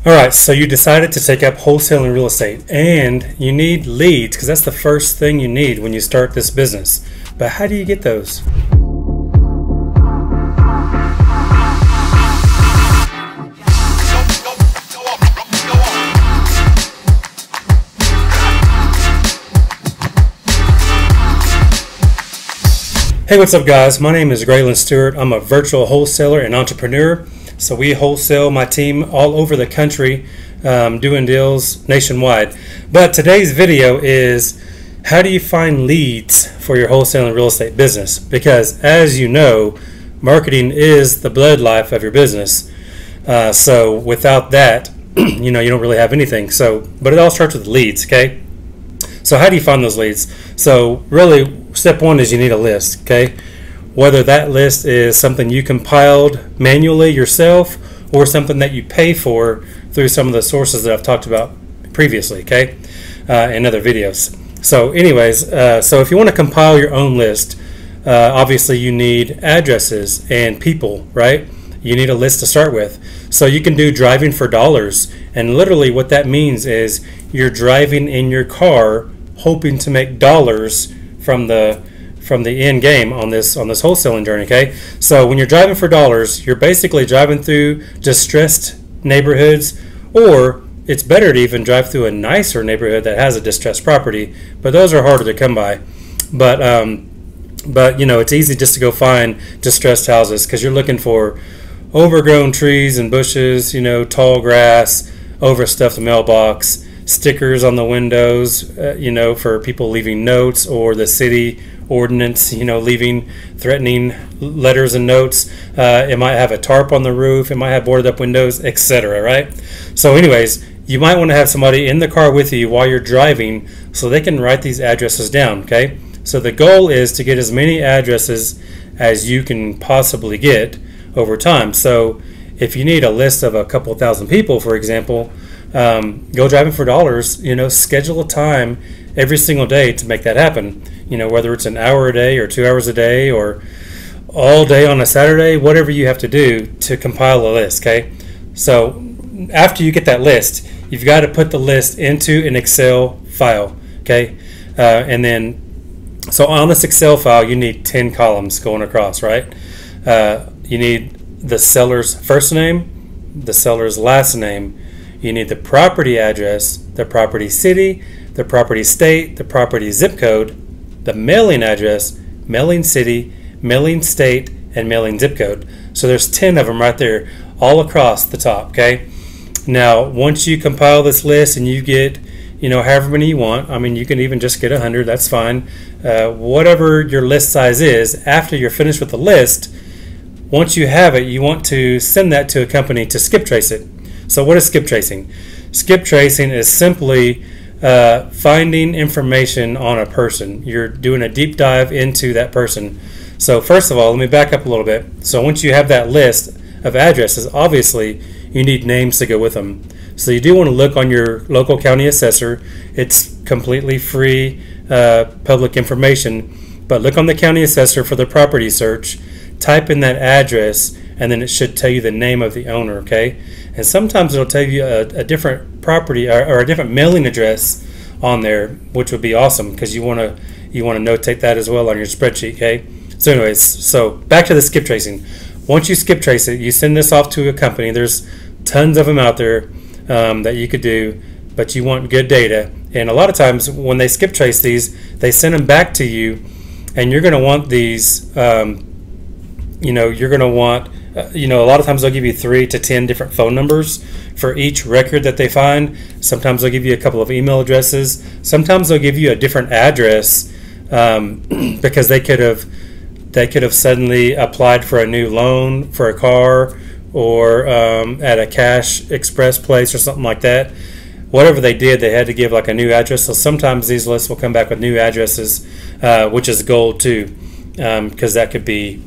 All right, so you decided to take up wholesaling real estate and you need leads because that's the first thing you need when you start this business. But how do you get those? Hey, what's up guys? My name is Graylan Stewart. I'm a virtual wholesaler and entrepreneur. So we wholesale my team all over the country, doing deals nationwide. But today's video is how do you find leads for your wholesaling real estate business? Because as you know, marketing is the blood life of your business. So without that, you don't really have anything. But it all starts with leads, okay? So how do you find those leads? So really, step one is you need a list, okay? Whether that list is something you compiled manually yourself or something that you pay for through some of the sources that I've talked about previously, okay, in other videos. So anyways, so if you want to compile your own list, obviously you need addresses and people, right? You need a list to start with. So you can do driving for dollars, and literally what that means is you're driving in your car hoping to make dollars from the end game on this wholesaling journey, okay? So when you're driving for dollars, you're basically driving through distressed neighborhoods, or it's better to even drive through a nicer neighborhood that has a distressed property, but those are harder to come by. But it's easy just to go find distressed houses because you're looking for overgrown trees and bushes, tall grass, overstuffed mailbox, stickers on the windows, for people leaving notes, or the city ordinance, leaving threatening letters and notes. It might have a tarp on the roof, it might have boarded up windows, etc., right? So anyways, you might want to have somebody in the car with you while you're driving so they can write these addresses down, okay? So the goal is to get as many addresses as you can possibly get over time. So if you need a list of a couple thousand people, for example, go driving for dollars, schedule a time every single day to make that happen. Whether it's an hour a day or 2 hours a day or all day on a Saturday, whatever you have to do to compile a list, okay? So after you get that list, you've got to put the list into an Excel file, okay? And then, so on this Excel file, you need 10 columns going across, right? You need the seller's first name, the seller's last name, you need the property address, the property city, the property state, the property zip code, the mailing address, mailing city, mailing state, and mailing zip code. So there's 10 of them right there all across the top, okay? Now, once you compile this list and you get, however many you want, you can even just get 100, that's fine. Whatever your list size is, after you're finished with the list, once you have it, you want to send that to a company to skip trace it. So what is skip tracing? Skip tracing is simply finding information on a person. You're doing a deep dive into that person. So first of all, let me back up a little bit. So once you have that list of addresses, obviously you need names to go with them. So you do want to look on your local county assessor. It's completely free public information, but look on the county assessor for the property search, type in that address, and then it should tell you the name of the owner, okay? And sometimes it'll tell you a different property or a different mailing address on there, which would be awesome because you want to notate that as well on your spreadsheet, okay? So anyways, so back to the skip tracing. Once you skip trace it, you send this off to a company. There's tons of them out there that you could do, but you want good data. And a lot of times when they skip trace these, they send them back to you, and you're going to want these. You're going to want. A lot of times they'll give you 3 to 10 different phone numbers for each record that they find. Sometimes they'll give you a couple of email addresses. Sometimes they'll give you a different address because they could have suddenly applied for a new loan for a car or at a cash express place or something like that. Whatever they did, they had to give like a new address. So sometimes these lists will come back with new addresses, which is gold too, because that could be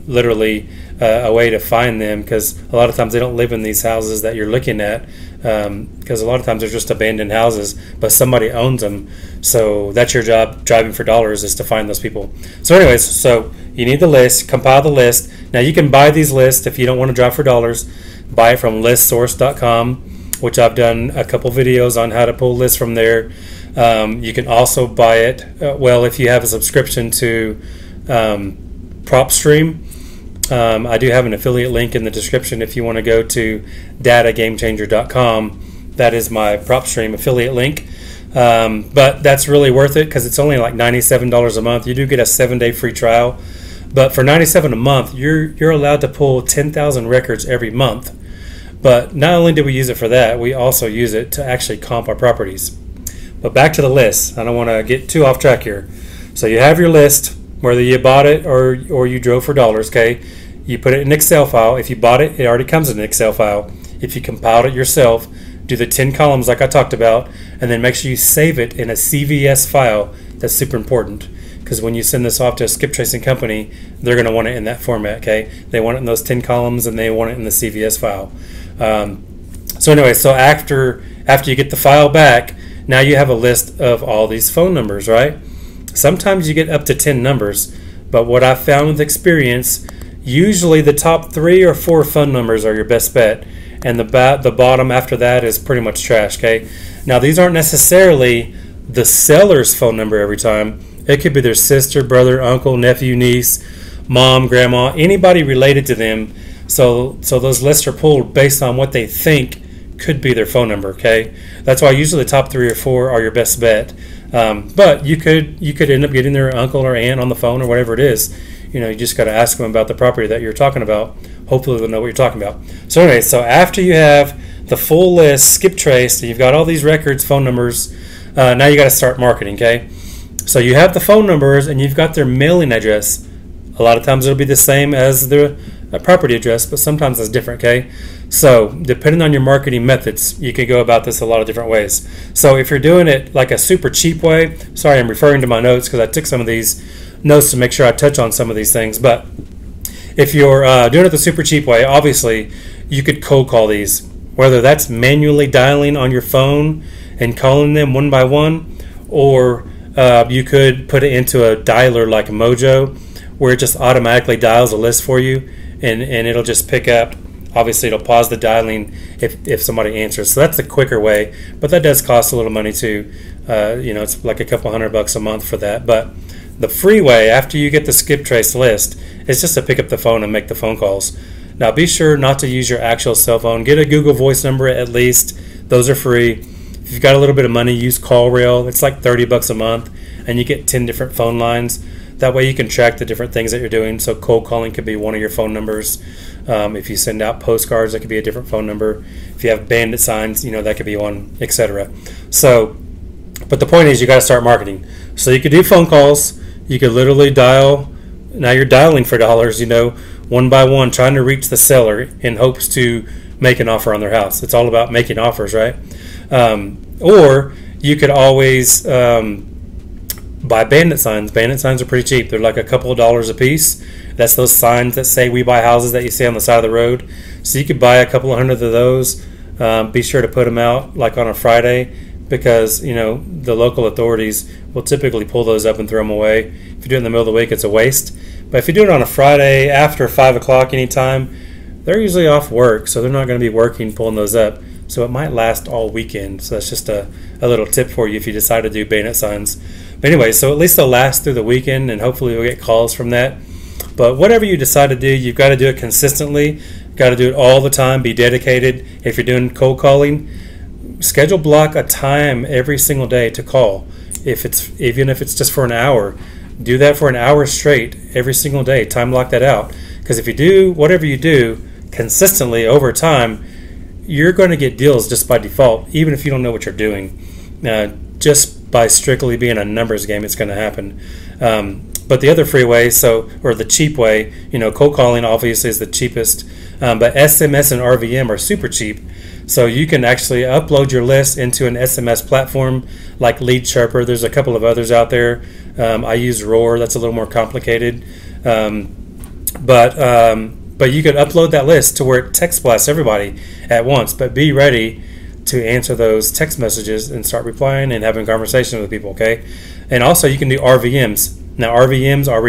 literally a way to find them, because a lot of times they don't live in these houses that you're looking at, because a lot of times they're just abandoned houses, but somebody owns them. So that's your job, driving for dollars, is to find those people. So anyways, so you need the list, compile the list. Now you can buy these lists if you don't want to drive for dollars. Buy it from listsource.com. which I've done a couple videos on how to pull lists from there. You can also buy it, if you have a subscription to PropStream. I do have an affiliate link in the description if you want to go to datagamechanger.com. That is my PropStream affiliate link. But that's really worth it because it's only like $97 a month. You do get a 7-day free trial. But for $97 a month, you're allowed to pull 10,000 records every month. But not only do we use it for that, we also use it to actually comp our properties. But back to the list. I don't want to get too off track here. So you have your list, whether you bought it or you drove for dollars, okay? You put it in an Excel file. If you bought it, it already comes in an Excel file. If you compiled it yourself, do the 10 columns like I talked about, and then make sure you save it in a CVS file. That's super important because when you send this off to a skip tracing company, they're going to want it in that format, okay? They want it in those 10 columns and they want it in the CVS file. So anyway, so after you get the file back, now you have a list of all these phone numbers, right? Sometimes you get up to 10 numbers, but what I've found with experience, usually the top 3 or 4 phone numbers are your best bet, and the bottom after that is pretty much trash, okay? Now, these aren't necessarily the seller's phone number every time. It could be their sister, brother, uncle, nephew, niece, mom, grandma, anybody related to them. So those lists are pulled based on what they think could be their phone number, okay? That's why usually the top 3 or 4 are your best bet. But you could end up getting their uncle or aunt on the phone or whatever it is. You know, you just got to ask them about the property that you're talking about. Hopefully they'll know what you're talking about. So anyway, so after you have the full list skip traced, you've got all these records, phone numbers, now you got to start marketing, okay? So you have the phone numbers and you've got their mailing address. A lot of times it'll be the same as the property address, but sometimes it's different, okay? So depending on your marketing methods, you can go about this a lot of different ways. So if you're doing it like a super cheap way, sorry, I'm referring to my notes because I took some of these notes to make sure I touch on some of these things, but if you're doing it the super cheap way, obviously you could cold call these, whether that's manually dialing on your phone and calling them one by one, or you could put it into a dialer like Mojo, where it just automatically dials a list for you, and it'll just pick up. Obviously, it'll pause the dialing if somebody answers. So that's the quicker way, but that does cost a little money too. It's like a couple $100 a month for that. But the free way, after you get the skip trace list, is just to pick up the phone and make the phone calls. Now, be sure not to use your actual cell phone. Get a Google Voice number at least. Those are free. If you've got a little bit of money, use CallRail. It's like $30 a month, and you get 10 different phone lines. That way you can track the different things that you're doing. So cold calling could be one of your phone numbers. If you send out postcards, that could be a different phone number. If you have bandit signs, that could be one, etc. So, but the point is you got to start marketing. So you could do phone calls. You could literally dial. Now you're dialing for dollars, one by one, trying to reach the seller in hopes to make an offer on their house. It's all about making offers, right? Or you could always buy bandit signs. Bandit signs are pretty cheap. They're like a couple of dollars a piece. That's those signs that say "We buy houses" that you see on the side of the road. So you could buy a couple of hundred of those. Be sure to put them out like on a Friday, because the local authorities will typically pull those up and throw them away. If you do it in the middle of the week, it's a waste. But if you do it on a Friday after 5 o'clock anytime, they're usually off work, so they're not going to be working pulling those up. So it might last all weekend. So that's just a little tip for you if you decide to do bandit signs. But anyway, so at least they'll last through the weekend, and hopefully you'll get calls from that. But whatever you decide to do, you've got to do it consistently. You've got to do it all the time. Be dedicated. If you're doing cold calling, schedule block a time every single day to call. Even if it's just for an hour, do that for an hour straight every single day. Time block that out, because if you do whatever you do consistently over time, you're going to get deals just by default, even if you don't know what you're doing. Just by strictly being a numbers game, it's going to happen. But the other free way, or the cheap way, cold calling obviously is the cheapest, but SMS and RVM are super cheap. So you can actually upload your list into an SMS platform like Lead Sharper. There's a couple of others out there. I use Roar. That's a little more complicated. But you could upload that list to where it text blasts everybody at once. But be ready to answer those text messages and start replying and having conversations with people, okay? And also you can do RVMs. Now RVMs are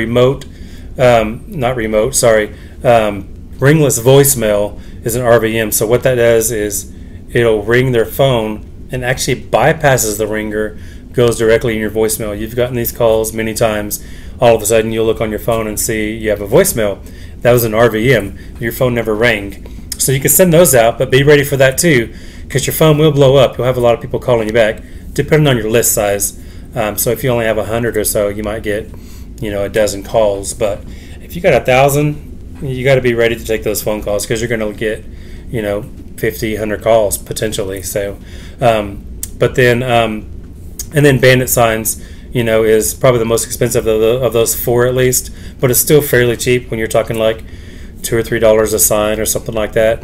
ringless voicemail is an RVM. So what that does is it'll ring their phone and actually bypasses the ringer, goes directly in your voicemail. You've gotten these calls many times. All of a sudden, you'll look on your phone and see you have a voicemail. That was an RVM. Your phone never rang. So you can send those out, but be ready for that too, because your phone will blow up. You'll have a lot of people calling you back, depending on your list size. So if you only have 100 or so, you might get, a dozen calls. But if you got 1,000, you got to be ready to take those phone calls, because you're going to get, 50, 100 calls potentially. So, but then, and then bandit signs, is probably the most expensive of those four at least, but it's still fairly cheap when you're talking like $2 or $3 a sign or something like that.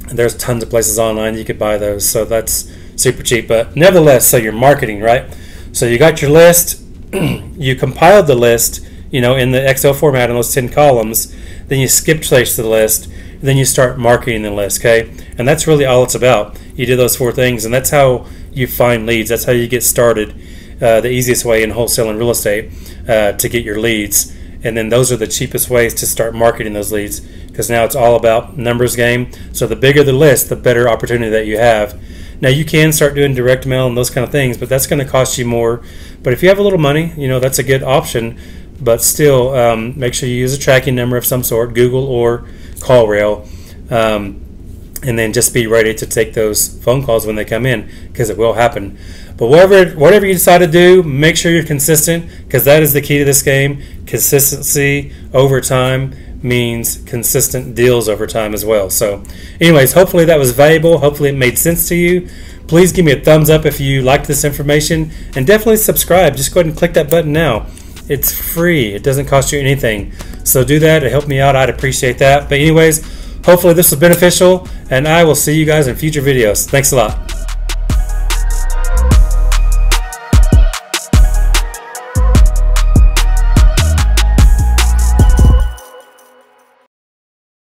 There's tons of places online you could buy those, so that's super cheap. But nevertheless, so you're marketing, right? So you got your list, you compiled the list, in the Excel format in those 10 columns, then you skip trace the list, and then you start marketing the list, okay? And that's really all it's about. You do those four things, and that's how you find leads. That's how you get started, the easiest way in wholesale and real estate to get your leads. And then those are the cheapest ways to start marketing those leads, because now it's all about numbers game. So the bigger the list, the better opportunity that you have. Now you can start doing direct mail and those kind of things, but that's going to cost you more. But if you have a little money, that's a good option. But still, make sure you use a tracking number of some sort, Google or CallRail, and then just be ready to take those phone calls when they come in, because it will happen. But whatever you decide to do, make sure you're consistent, because that is the key to this game. Consistency over time means consistent deals over time as well. So anyways, hopefully that was valuable. Hopefully it made sense to you. Please give me a thumbs up if you liked this information, and definitely subscribe. Just go ahead and click that button now. It's free. It doesn't cost you anything. So do that. It helped me out. I'd appreciate that. But anyways, hopefully this was beneficial, and I will see you guys in future videos. Thanks a lot.